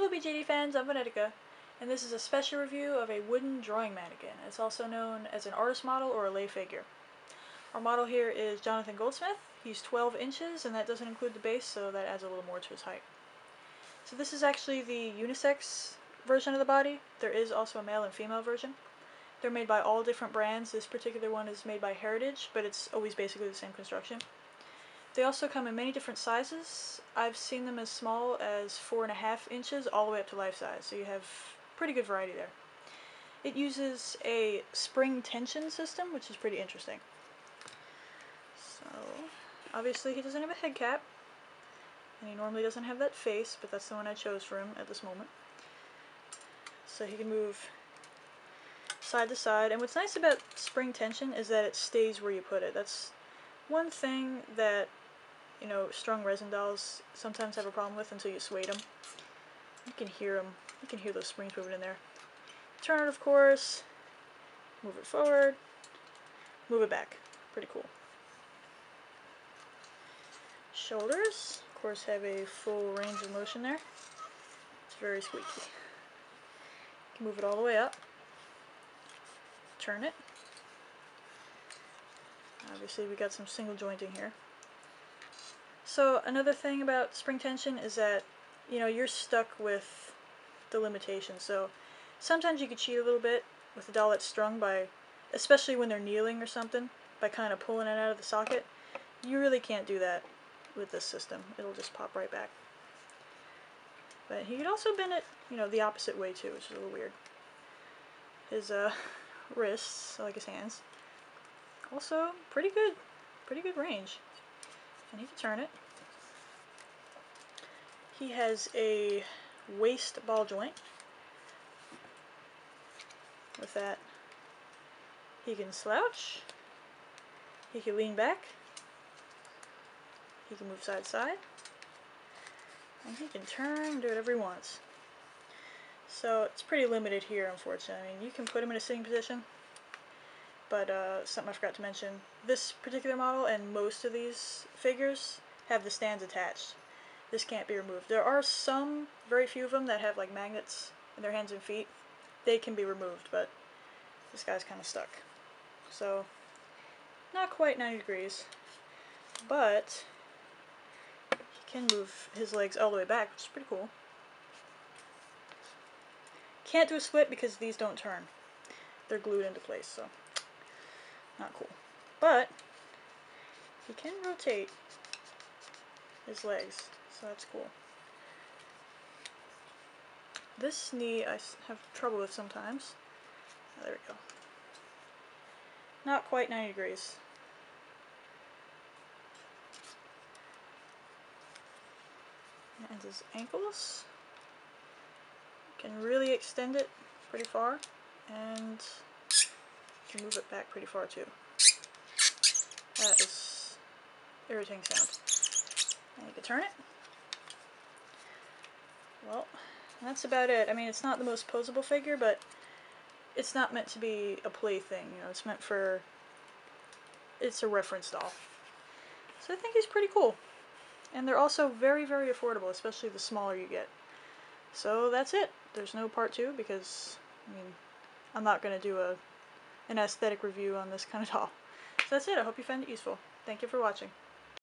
Hello BJD fans, I'm Venetica, and this is a special review of a wooden drawing mannequin. It's also known as an artist model or a lay figure. Our model here is Jonathan Goldsmith. He's 12 inches, and that doesn't include the base, so that adds a little more to his height. So this is actually the unisex version of the body. There is also a male and female version. They're made by all different brands. This particular one is made by Heritage, but it's always basically the same construction. They also come in many different sizes. I've seen them as small as 4.5 inches all the way up to life size, so you have pretty good variety there. It uses a spring tension system, which is pretty interesting. So, obviously he doesn't have a head cap, and he normally doesn't have that face, but that's the one I chose for him at this moment. So he can move side to side, and what's nice about spring tension is that it stays where you put it. That's one thing that strung resin dolls sometimes have a problem with until you suede them. You can hear them. You can hear those springs moving in there. Turn it, of course. Move it forward. Move it back. Pretty cool. Shoulders, of course, have a full range of motion there. It's very squeaky. You can move it all the way up. Turn it. Obviously, we got some single jointing here. So another thing about spring tension is that, you're stuck with the limitations. So sometimes you could cheat a little bit with a doll that's strung by, especially when they're kneeling or something, by kind of pulling it out of the socket. You really can't do that with this system. It'll just pop right back. But he could also bend it, the opposite way too, which is a little weird. His wrists, like his hands, also pretty good range. I need to turn it. He has a waist ball joint. With that, he can slouch, he can lean back, he can move side to side, and he can turn, do whatever he wants. So it's pretty limited here, unfortunately. I mean, you can put him in a sitting position, but something I forgot to mention, this particular model and most of these figures have the stands attached. This can't be removed. There are some, very few of them, that have like magnets in their hands and feet. They can be removed, but this guy's kind of stuck. So, not quite 90 degrees, but he can move his legs all the way back, which is pretty cool. Can't do a split because these don't turn. They're glued into place, so not cool. But he can rotate his legs, so that's cool. This knee I have trouble with sometimes. Oh, there we go. Not quite 90 degrees. And his ankles. You can really extend it pretty far, and you can move it back pretty far too. That is irritating sound. And you can turn it. Well, that's about it. I mean, it's not the most posable figure, but it's not meant to be a plaything. It's meant for, it's a reference doll. So I think he's pretty cool. And they're also very, very affordable, especially the smaller you get. So that's it. There's no part 2 because, I'm not going to do an aesthetic review on this kind of doll. So that's it. I hope you found it useful. Thank you for watching.